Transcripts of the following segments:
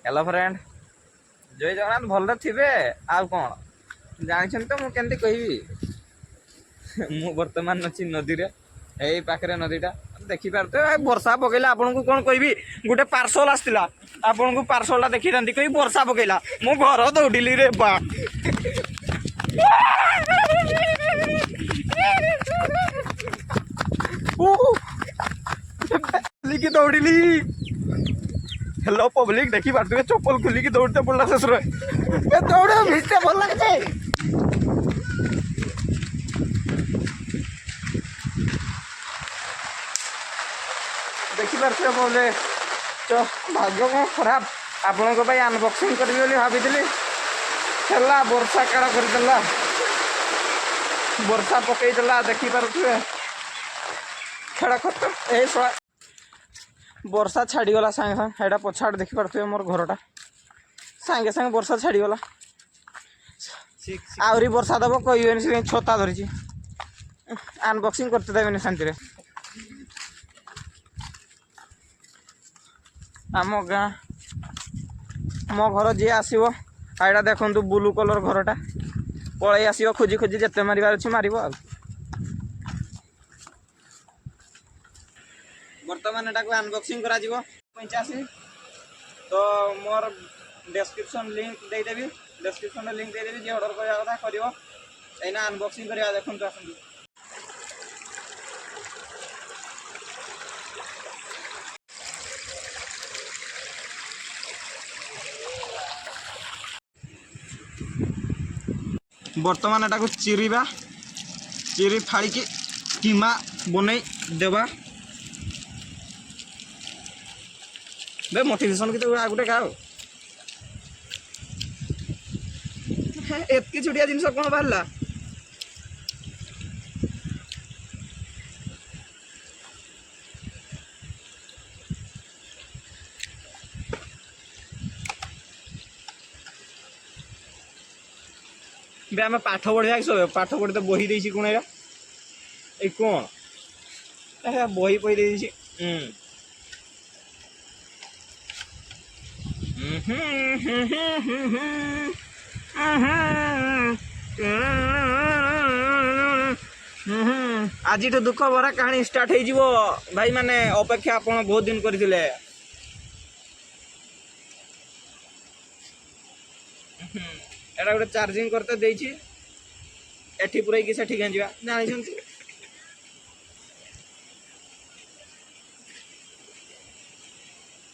hello friend जय जगन्नाथ भल थे आउ कौन जानते तो मुझे केमती कह मु बर्तमान अच्छी नदी रे यही पाखे नदीटा देखिपे वर्षा पकेला आपन को कौन कहि गोटे पार्सल आसला आपन को पार्सलटा देखी था कही वर्षा पकेला मो घर दौड़िली रे बा की दौड़िली हेलो पब्लिक देखी पारे चप्पल खुलिकी दौड़ते पड़ा शेष दौड़ भिजते भल लगे देखी पारे बोले भाग्य कौन खराब आपण अनबक्सिंग करी भाभी है वर्षा काड़ करदेला वर्षा पकईदेला देखी पारे खेल खत्म यही वर्षा छाड़ीगला सांगे सांगे एटा पछाड़ देखी पारे मोर घरटा सांगे सांगे वर्षा छाड़ीगला आहरी वर्षा दब कह से छता धरी अनबक्सिंग करते देवेनि शांति आम गाँ मो घर जी आसो आईटा देखु ब्लू कलर घरटा पलि आसो खोजी खोजी जिते मार अच्छे मार बर्तमान एटा को अनबॉक्सिंग करा जीवो 85 तो मोर डिस्क्रिप्शन लिंक देदेवी डिस्क्रिप्शन लिंक देदेवी जे ऑर्डर करया कथा करिवो एना अनबॉक्सिंग करिया देखन तो आसंदी बर्तमान एटा को चिरीबा चिरी फाड़ी की कीमा बनै देबा बे मोटिवेशन की तो गोटे गाओ एतकी छुटिया जिनस कौन बाहर बे आम पाठ पढ़ा सब पाठ पढ़ी तो बही देसी कौन ये कौन बही पही देसी आज दुख भरा कहानी स्टार्ट हो भाई माने अपेक्षा आपण बहुत दिन करथिले एटा गोटे चार्जिंग करते देछि एठी पुरै कि सेठी गेंजिबा जानि छथि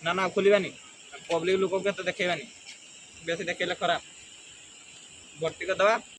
ना ना खोलिबानी पब्लिक लोक के तो देखेबानी बेसी देखेले खराब भर्ती कर दवा